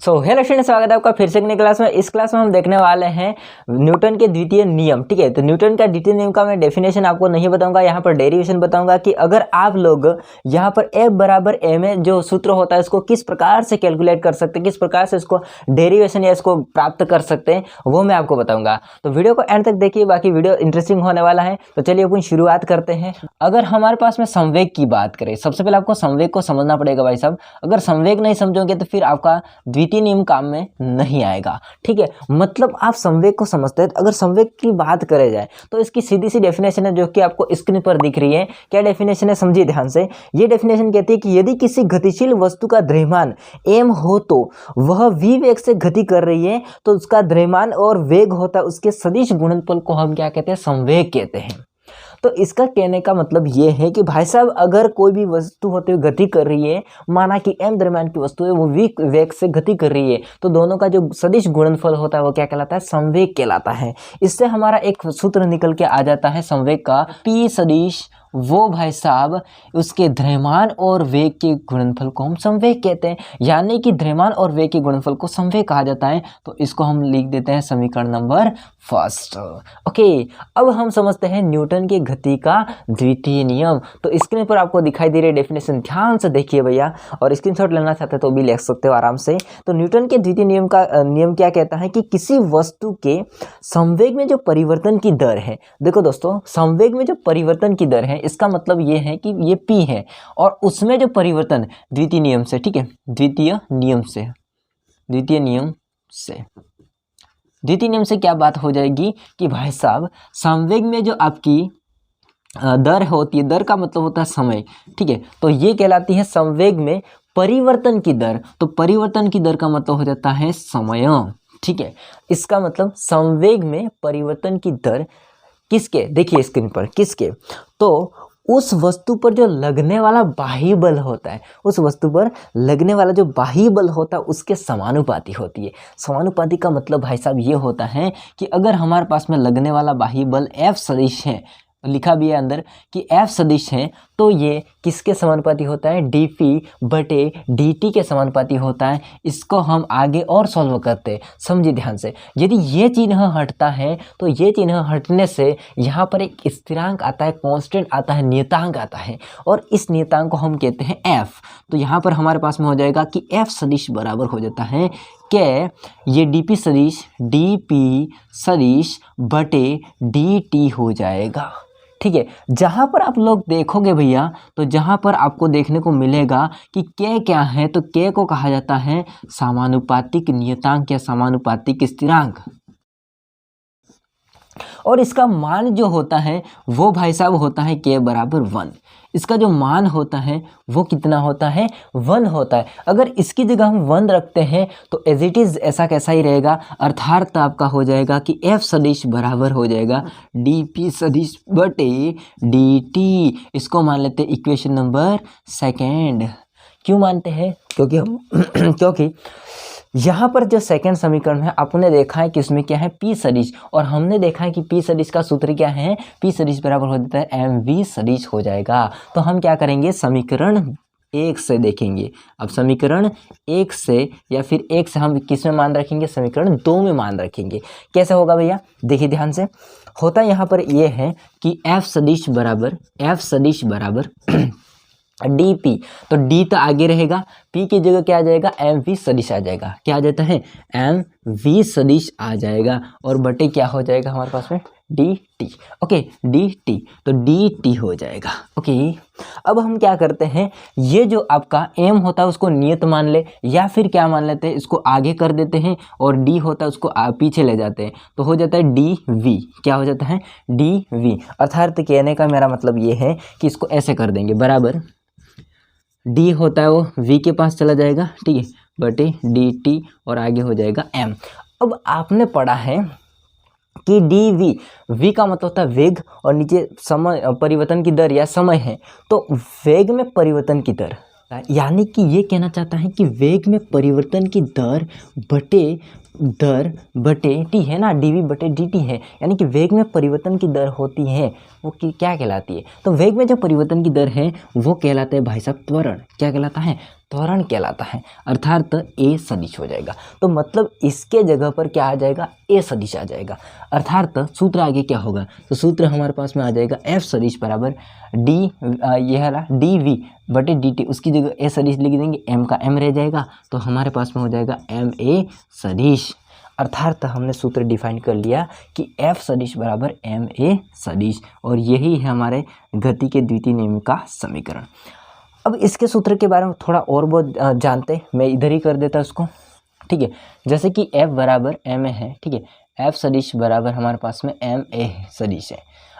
So hello student, स्वागत है आपका फिर से एक नई क्लास में। इस क्लास में हम देखने वाले हैं न्यूटन के द्वितीय नियम। ठीक है, तो न्यूटन का द्वितीय नियम का मैं डेफिनेशन आपको नहीं बताऊंगा, यहाँ पर डेरिवेशन बताऊंगा कि अगर आप लोग यहाँ पर F बराबर m जो सूत्र होता है इसको किस प्रकार से कैलकुलेट कर सकते हैं, किस प्रकार से इसको डेरिवेशन या इसको प्राप्त कर सकते हैं, वो मैं आपको बताऊंगा। तो वीडियो को एंड तक देखिए, बाकी वीडियो इंटरेस्टिंग होने वाला है। तो चलिए अपन शुरुआत करते हैं। अगर हमारे पास में संवेग की बात करें, सबसे पहले आपको संवेग को समझना पड़ेगा भाई साहब। अगर संवेग नहीं समझोगे तो फिर आपका द्वितीय नियम काम में नहीं आएगा। ठीक है, मतलब आप संवेग को समझते हैं। अगर संवेग की बात करे जाए तो इसकी सीधी सी डेफिनेशन है जो कि आपको स्क्रीन पर दिख रही है। क्या डेफिनेशन है, समझिए ध्यान से। ये डेफिनेशन कहती है कि यदि किसी गतिशील वस्तु का द्रव्यमान m हो तो वह v वेग से गति कर रही है, तो उसका द्रव्यमान और वेग होता है उसके सदिश गुणनफल को हम क्या कहते हैं, संवेग कहते हैं। तो इसका कहने का मतलब ये है कि भाई साहब अगर कोई भी वस्तु होते हुए गति कर रही है, माना कि m द्रव्यमान की वस्तु है, वो v वेग से गति कर रही है, तो दोनों का जो सदिश गुणनफल होता है वो क्या कहलाता है, संवेग कहलाता है। इससे हमारा एक सूत्र निकल के आ जाता है संवेग का, p सदिश वो भाई साहब उसके द्रव्यमान और वेग के गुणनफल को हम संवेग कहते हैं। यानी कि द्रव्यमान और वेग के गुणनफल को संवेग कहा जाता है। तो इसको हम लिख देते हैं समीकरण नंबर फर्स्ट। ओके, अब हम समझते हैं न्यूटन की गति का द्वितीय नियम। तो स्क्रीन पर आपको दिखाई दे रही डेफिनेशन, ध्यान से देखिए भैया, और स्क्रीनशॉट लेना चाहते हैं तो भी ले सकते हो आराम से। तो न्यूटन के द्वितीय नियम का नियम क्या कहता है कि किसी वस्तु के संवेग में जो परिवर्तन की दर है, देखो दोस्तों, संवेग में जो परिवर्तन की दर है इसका मतलब ये है कि ये p है, और उसमें जो परिवर्तन द्वितीय नियम से, ठीक है, द्वितीय नियम से क्या बात हो जाएगी कि भाई साहब संवेग में जो आपकी दर होती है, दर का मतलब होता है समय, ठीक है, तो ये कहलाती है संवेग में परिवर्तन की दर। तो परिवर्तन की दर का मतलब हो जाता है समय। ठीक है, इसका मतलब संवेग में परिवर्तन की दर किसके, देखिए स्क्रीन पर, किसके, तो उस वस्तु पर जो लगने वाला बाह्य बल होता है, उस वस्तु पर लगने वाला जो बाह्य बल होता है उसके समानुपाती होती है। समानुपाती का मतलब भाई साहब ये होता है कि अगर हमारे पास में लगने वाला बाह्य बल F सदिश है, लिखा भी है अंदर कि F सदिश है, तो ये किसके समानुपाती होता है, dp बटे dt के समानुपाती होता है। इसको हम आगे और सॉल्व करते हैं, समझिए ध्यान से। यदि ये चिन्ह हटता है तो ये चिन्ह हटने से यहाँ पर एक स्थिरांक आता है, कांस्टेंट आता है, नियतांक आता है, और इस नियतांक को हम कहते हैं f। तो यहाँ पर हमारे पास में हो जाएगा कि f सदिश बराबर हो जाता है क्या, ये dp सदिश बटे dt हो जाएगा। ठीक है, जहां पर आप लोग देखोगे भैया, तो जहां पर आपको देखने को मिलेगा कि k क्या है, तो k को कहा जाता है समानुपातिक नियतांक या समानुपातिक स्थिरांक, और इसका मान जो होता है वो भाई साहब होता है k बराबर 1। इसका जो मान होता है वो कितना होता है, 1 होता है। अगर इसकी जगह हम 1 रखते हैं तो एज इट इज़ ऐसा कैसा ही रहेगा, अर्थात आपका हो जाएगा कि f सदिश बराबर हो जाएगा dp सदिश बटे dt। इसको मान लेते हैं इक्वेशन नंबर सेकेंड। क्यों मानते हैं, क्योंकि हम क्योंकि यहाँ पर जो सेकंड समीकरण है आपने देखा है कि इसमें क्या है, p सदिश, और हमने देखा है कि p सदिश का सूत्र क्या है, p सदिश बराबर हो जाता है mv सदिश हो जाएगा। तो हम क्या करेंगे, समीकरण 1 से देखेंगे। अब समीकरण 1 से या फिर 1 से हम किस में मान रखेंगे, समीकरण 2 में मान रखेंगे। कैसे होगा भैया, देखिए ध्यान से। होता यहाँ पर ये है कि f सदिश बराबर dp, तो d तो आगे रहेगा, p की जगह क्या आ जाएगा, mv सदिश आ जाएगा। क्या आ जाता है, mv सदिश आ जाएगा, और बटे क्या हो जाएगा हमारे पास में, dt। ओके, dt, तो dt हो जाएगा। ओके, अब हम क्या करते हैं, ये जो आपका m होता है उसको नियत मान ले, या फिर क्या मान लेते हैं, इसको आगे कर देते हैं, और d होता है उसको पीछे ले जाते हैं, तो हो जाता है dv। क्या हो जाता है, dv। अर्थात कहने का मेरा मतलब ये है कि इसको ऐसे कर देंगे, बराबर d होता है वो v के पास चला जाएगा, ठीक है, बटे dt, और आगे हो जाएगा m। अब आपने पढ़ा है कि dv, v का मतलब होता है वेग, और नीचे समय परिवर्तन की दर या समय है, तो वेग में परिवर्तन की दर, यानी कि ये कहना चाहता है कि वेग में परिवर्तन की दर बटे टी है ना, dv बटे dt है, यानी कि वेग में परिवर्तन की दर होती है वो क्या कहलाती है, तो वेग में जो परिवर्तन की दर है वो कहलाता है भाई साहब त्वरण। क्या कहलाता है, त्वरण कहलाता है, अर्थात ए सदिश हो जाएगा। तो मतलब इसके जगह पर क्या आ जाएगा, ए सदिश आ जाएगा। अर्थात सूत्र आगे क्या होगा, तो सूत्र हमारे पास में आ जाएगा एफ सदिश बराबर डी, यह रहा डी वी बटे डी टी, उसकी जगह ए सदिश लिख देंगे, एम का एम रह जाएगा, तो हमारे पास में हो जाएगा एम ए सदिश। अर्थात हमने सूत्र डिफाइन कर लिया कि एफ सदिश बराबर एम ए सदिश, और यही है हमारे गति के द्वितीय नियम का समीकरण। अब इसके सूत्र के बारे में थोड़ा और बहुत जानते, मैं इधर ही कर देता उसको, ठीक है। जैसे कि एफ बराबर एम ए है, ठीक है, एफ सदिश बराबर हमारे पास में एम ए सदिश है।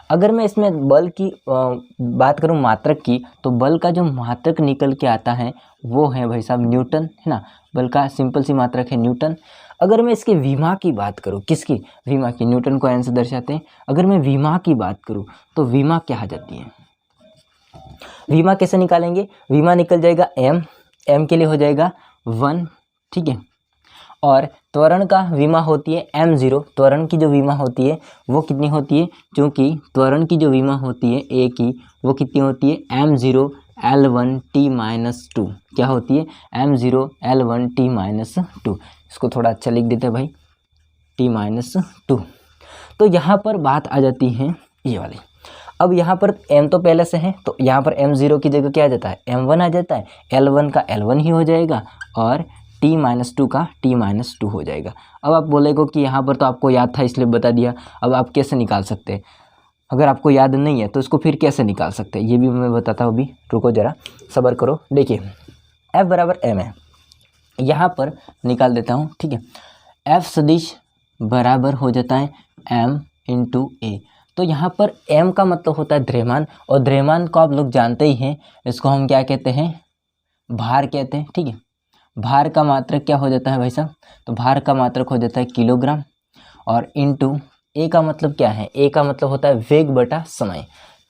अगर मैं इसमें बल की बात करूं, मात्रक की, तो बल का जो मात्रक निकल के आता है वो है भाई साहब न्यूटन, है ना। बल का सिंपल सी मात्रक है न्यूटन। अगर मैं इसके विमा की बात करूं, किसकी, विमा की, न्यूटन को एन से दर्शाते हैं। अगर मैं विमा की बात करूं तो विमा क्या आ जाती है, विमा कैसे निकालेंगे, विमा निकल जाएगा एम, एम के लिए हो जाएगा 1, ठीक है। और त्वरण का विमा होती है m0, त्वरण की जो विमा होती है वो कितनी होती है, क्योंकि त्वरण की जो विमा होती है ए की वो कितनी होती है m0 l1 t-2, क्या होती है m0 l1 t-2। इसको थोड़ा अच्छा लिख देते हैं भाई, t-2। तो यहाँ पर बात आ जाती है ये वाली। अब यहाँ पर m तो पहले से है, तो यहाँ पर m0 की जगह क्या आ जाता है, m1 आ जाता है, l1 का l1 ही हो जाएगा, और t-2 का t-2 हो जाएगा। अब आप बोलेगो कि यहाँ पर तो आपको याद था इसलिए बता दिया, अब आप कैसे निकाल सकते हैं। अगर आपको याद नहीं है तो इसको फिर कैसे निकाल सकते हैं, ये भी मैं बताता हूँ। अभी रुको जरा, सब्र करो। देखिए f बराबर m है, यहाँ पर निकाल देता हूँ, ठीक है। f सदिश बराबर हो जाता है m इंटू ए। तो यहाँ पर m का मतलब होता है द्रव्यमान, और द्रव्यमान को आप लोग जानते ही हैं, इसको हम क्या कहते हैं, भार कहते हैं, ठीक है। भार का मात्रक क्या हो जाता है भाई साहब, तो भार का मात्रक हो जाता है किलोग्राम, और इंटू ए का मतलब क्या है, ए का मतलब होता है वेग बटा समय।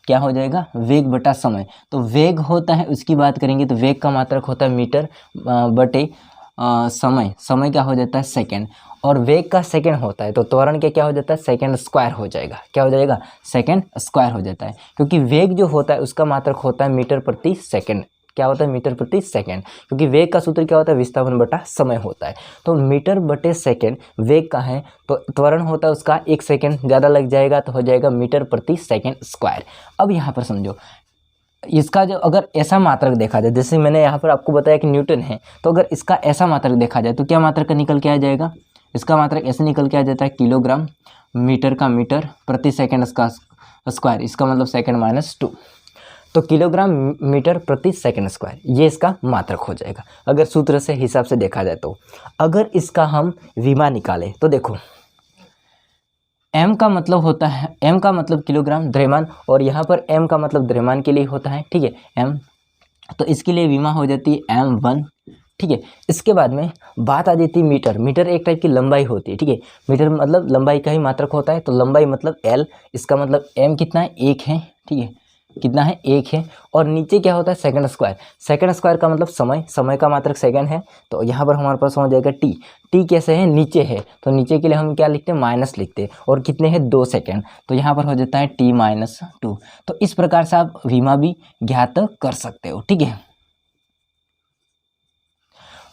क्या हो जाएगा, वेग बटा समय। तो वेग होता है, उसकी बात करेंगे तो वेग का मात्रक होता है मीटर बटे समय, समय क्या हो जाता है सेकंड, और वेग का सेकंड होता है तो त्वरण के क्या हो जाता है, सेकंड स्क्वायर हो जाएगा। क्या हो जाएगा, सेकंड स्क्वायर हो जाता है, क्योंकि वेग जो होता है उसका मात्रक होता है मीटर प्रति सेकंड। क्या होता है, मीटर प्रति सेकंड, क्योंकि वेग का सूत्र क्या होता है, विस्थापन बटा समय होता है। तो मीटर बटे सेकंड वेग का है, तो त्वरण होता है उसका 1 सेकंड ज़्यादा लग जाएगा, तो हो जाएगा मीटर प्रति सेकंड स्क्वायर। अब यहाँ पर समझो, इसका जो अगर ऐसा मात्रक देखा जाए, जैसे मैंने यहाँ पर आपको बताया कि न्यूटन है, तो अगर इसका ऐसा मात्रक देखा जाए तो क्या मात्रक का निकल के आ जाएगा, इसका मात्रक ऐसे निकल के आ जाता है किलोग्राम, मीटर का मीटर, प्रति सेकंड का स्क्वायर, इसका मतलब सेकंड -2, तो किलोग्राम मीटर प्रति सेकंड स्क्वायर, ये इसका मात्रक हो जाएगा अगर सूत्र से हिसाब से देखा जाए तो। अगर इसका हम विमा निकालें तो देखो, m का मतलब होता है, m का मतलब किलोग्राम द्रव्यमान, और यहाँ पर m का मतलब द्रव्यमान के लिए होता है, ठीक है, m, तो इसके लिए विमा हो जाती है m1, ठीक है। इसके बाद में बात आ जाती है मीटर। मीटर एक टाइप की लंबाई होती है, ठीक है, मीटर मतलब लंबाई का ही मात्रक होता है, तो लंबाई मतलब l, इसका मतलब m कितना है, 1 है, ठीक है, कितना है, 1 है, और नीचे क्या होता है, सेकंड स्क्वायर। सेकंड स्क्वायर का मतलब समय, समय का मात्रक सेकंड है, तो यहाँ पर हमारे पास हो जाएगा t। t कैसे है, नीचे है, तो नीचे के लिए हम क्या लिखते हैं, माइनस लिखते हैं, और कितने हैं, 2 सेकंड, तो यहाँ पर हो जाता है t-2। तो इस प्रकार से आप विमा भी ज्ञात कर सकते हो, ठीक है।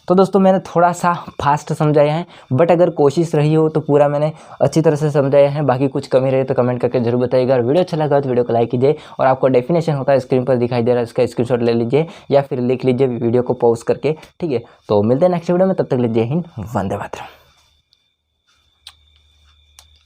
तो दोस्तों मैंने थोड़ा सा फास्ट समझाया है, बट अगर कोशिश रही हो तो पूरा मैंने अच्छी तरह से समझाया है। बाकी कुछ कमी रहे तो कमेंट करके जरूर बताइएगा, और वीडियो अच्छा लगा तो वीडियो को लाइक कीजिए, और आपको डेफिनेशन होता है स्क्रीन पर दिखाई दे रहा है, इसका स्क्रीनशॉट ले लीजिए या फिर लिख लीजिए वीडियो को पॉज करके, ठीक है। तो मिलते हैं नेक्स्ट वीडियो में, तब तक लीजिए हिंद, वंदे मातरम।